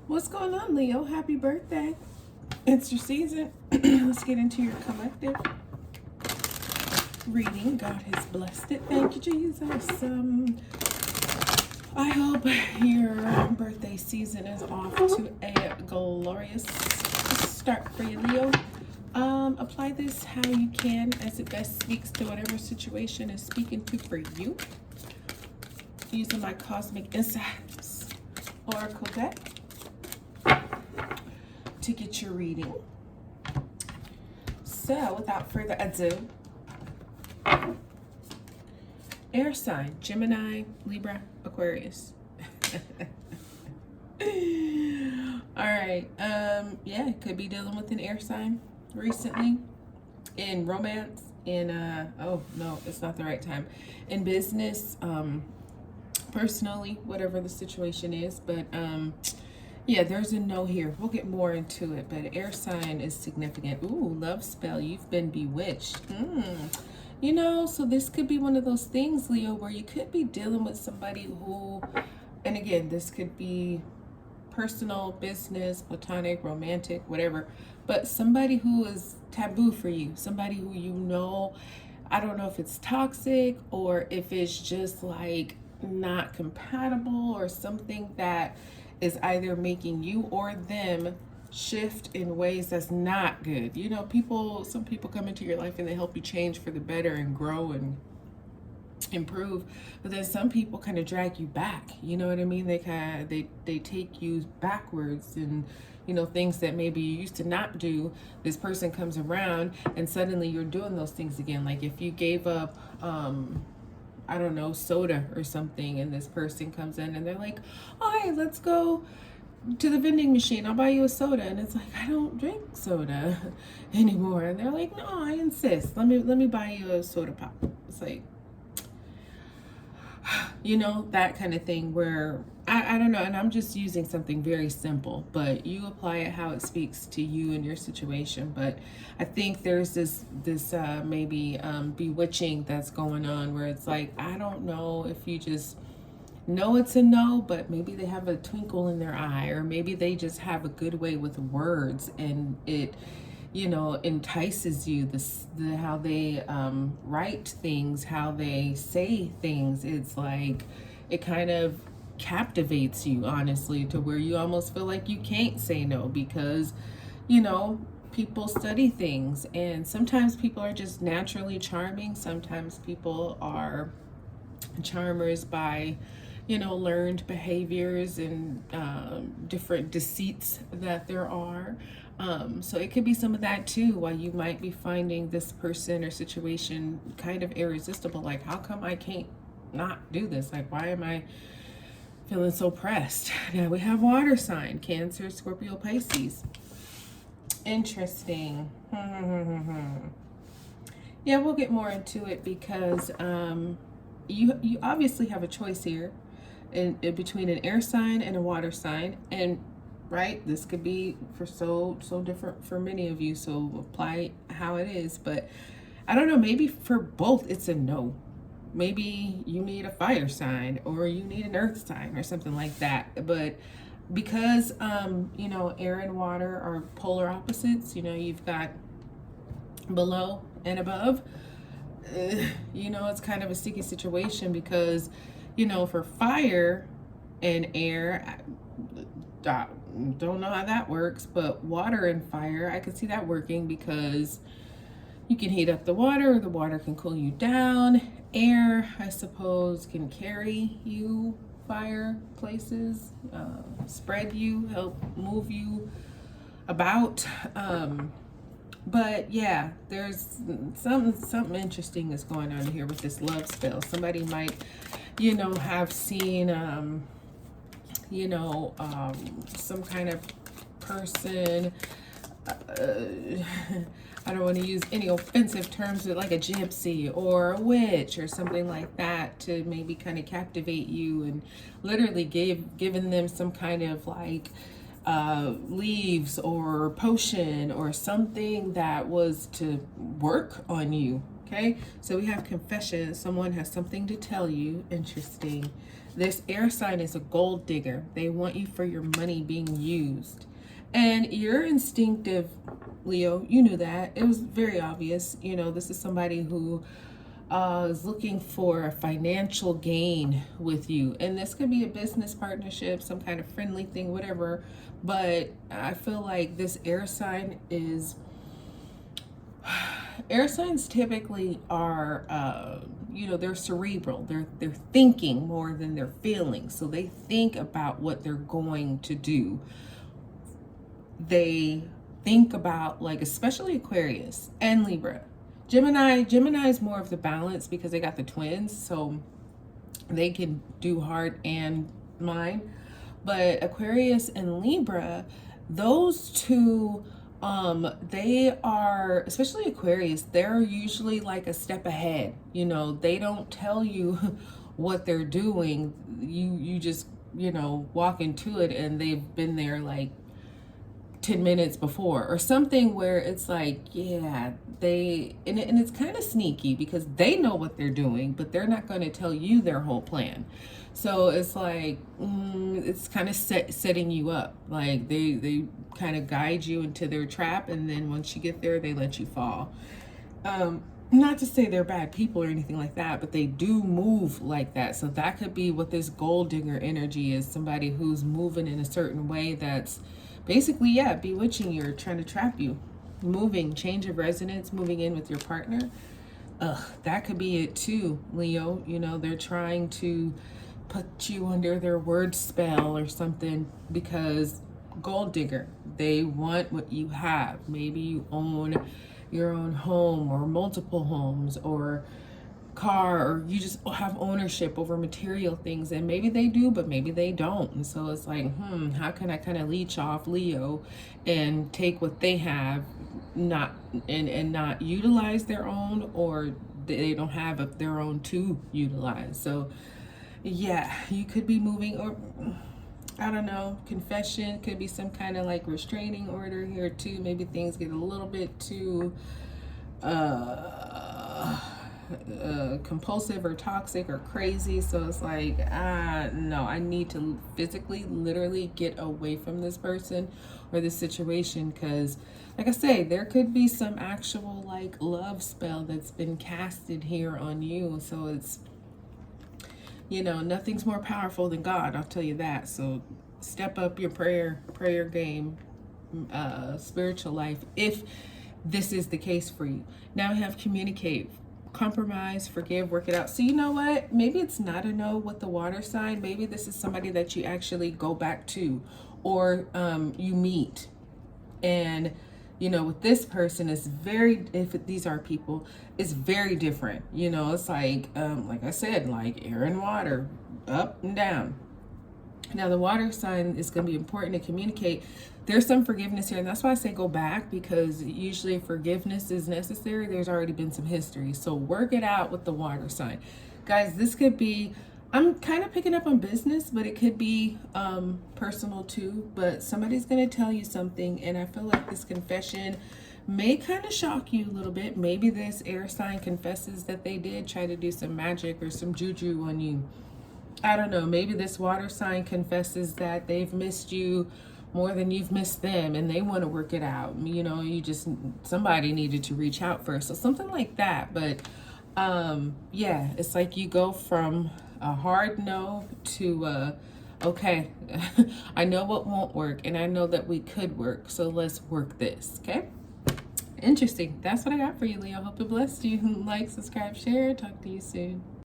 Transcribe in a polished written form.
What's going on, Leo? Happy birthday. It's your season. Let's get into your collective reading. God has blessed it. Thank you, Jesus. I hope your birthday season is off to a glorious start for you, Leo. Apply this how you can as it best speaks to whatever situation is speaking to for you. Using my Cosmic Insights Oracle deck to get your reading. So, without further ado, air sign, Gemini, Libra, Aquarius. All right. Yeah, could be dealing with an air sign recently in romance, in oh no, it's not the right time. In business, personally, whatever the situation is, but yeah, there's a no here. We'll get more into it, but air sign is significant. Ooh, love spell. You've been bewitched. You know, so this could be one of those things, Leo, where you could be dealing with somebody who, and again, this could be personal, business, platonic, romantic, whatever, but somebody who is taboo for you, somebody who you know, I don't know if it's toxic or if it's just like not compatible or something that is either making you or them shift in ways that's not good. You know, some people come into your life and they help you change for the better and grow and improve, but then some people kind of drag you back. You know what I mean? They take you backwards, and you know, things that maybe you used to not do, this person comes around and suddenly you're doing those things again. Like if you gave up I don't know, soda or something, and this person comes in and they're like, "Hi, let's go to the vending machine. I'll buy you a soda." And it's like, "I don't drink soda anymore." And they're like, "No, I insist. Let me buy you a soda pop." It's like, you know, that kind of thing where I don't know, and I'm just using something very simple, but you apply it how it speaks to you and your situation. But I think there's this maybe bewitching that's going on where it's like, I don't know if you just know it's a no, but maybe they have a twinkle in their eye, or maybe they just have a good way with words, and it, you know, entices you. How they write things, how they say things. It's like it kind of captivates you, honestly, to where you almost feel like you can't say no because, you know, people study things, and sometimes people are just naturally charming. Sometimes people are charmers by, you know, learned behaviors and different deceits that there are. So it could be some of that too, why you might be finding this person or situation kind of irresistible. Like, how come I can't not do this? Like, why am I feeling so pressed? Now we have water sign, Cancer, Scorpio, Pisces. Interesting. Yeah, we'll get more into it because you obviously have a choice here in between an air sign and a water sign, and right, this could be for so different for many of you, so apply how it is. But I don't know, maybe for both it's a no. Maybe you need a fire sign or you need an earth sign or something like that. But because you know, air and water are polar opposites, you know, you've got below and above. You know, it's kind of a sticky situation because, you know, for fire and air, I don't know how that works, but water and fire, I could see that working because you can heat up the water can cool you down. Air, I suppose, can carry you fire places, spread you, help move you about. But yeah, there's something interesting is going on here with this love spell. Somebody might, you know, have seen you know, some kind of person, I don't want to use any offensive terms, but like a gypsy or a witch or something like that, to maybe kind of captivate you, and literally given them some kind of like leaves or potion or something that was to work on you, Okay, so we have confession. Someone has something to tell you. Interesting. This air sign is a gold digger. They want you for your money being used. And you're instinctive, Leo. You knew that. It was very obvious. You know, this is somebody who is looking for a financial gain with you. And this could be a business partnership, some kind of friendly thing, whatever. But I feel like this air sign is... Air signs typically are, you know, they're cerebral. They're thinking more than they're feeling. So they think about what they're going to do. They think about, like, especially Aquarius and Libra. Gemini is more of the balance because they got the twins, so they can do heart and mind. But Aquarius and Libra, those two, they are, especially Aquarius, they're usually like a step ahead. You know, they don't tell you what they're doing. You just, you know, walk into it and they've been there like 10 minutes before or something, where it's like, yeah, and it's kind of sneaky because they know what they're doing, but they're not going to tell you their whole plan. So it's like, it's kind of setting you up. Like they kind of guide you into their trap, and then once you get there, they let you fall. Not to say they're bad people or anything like that, but they do move like that. So that could be what this gold digger energy is. Somebody who's moving in a certain way that's basically, yeah, bewitching you or trying to trap you. Moving, change of residence, moving in with your partner. That could be it too, Leo. You know, they're trying to put you under their word spell or something, because gold digger, they want what you have. Maybe you own your own home or multiple homes or car, or you just have ownership over material things, and maybe they do, but maybe they don't. And so it's like, how can I kind of leech off Leo and take what they have, not and not utilize their own, or they don't have their own to utilize. So yeah, you could be moving, or I don't know, confession could be some kind of like restraining order here too. Maybe things get a little bit too compulsive or toxic or crazy. So it's like, no, I need to physically, literally get away from this person or this situation, because like I say, there could be some actual like love spell that's been casted here on you. So it's, you know, nothing's more powerful than God, I'll tell you that. So step up your prayer game, spiritual life, if this is the case for you. Now we have communicate, compromise, forgive, work it out. So you know what? Maybe it's not a no with the water sign. Maybe this is somebody that you actually go back to, or you meet. And you know, with this person, it's very, if these are people, it's very different. You know, it's like I said, like air and water, up and down. Now the water sign is going to be important to communicate. There's some forgiveness here, and that's why I say go back, because usually forgiveness is necessary. There's already been some history. So work it out with the water sign. Guys, this could be, I'm kind of picking up on business, but it could be personal too. But somebody's going to tell you something, and I feel like this confession may kind of shock you a little bit. Maybe this air sign confesses that they did try to do some magic or some juju on you. I don't know. Maybe this water sign confesses that they've missed you more than you've missed them, and they want to work it out. You know, somebody needed to reach out first. So something like that. But yeah, it's like you go from a hard no to okay, I know what won't work, and I know that we could work, so let's work this. Okay, interesting. That's what I got for you, Leo. Hope it blessed you. Like, subscribe, share. Talk to you soon.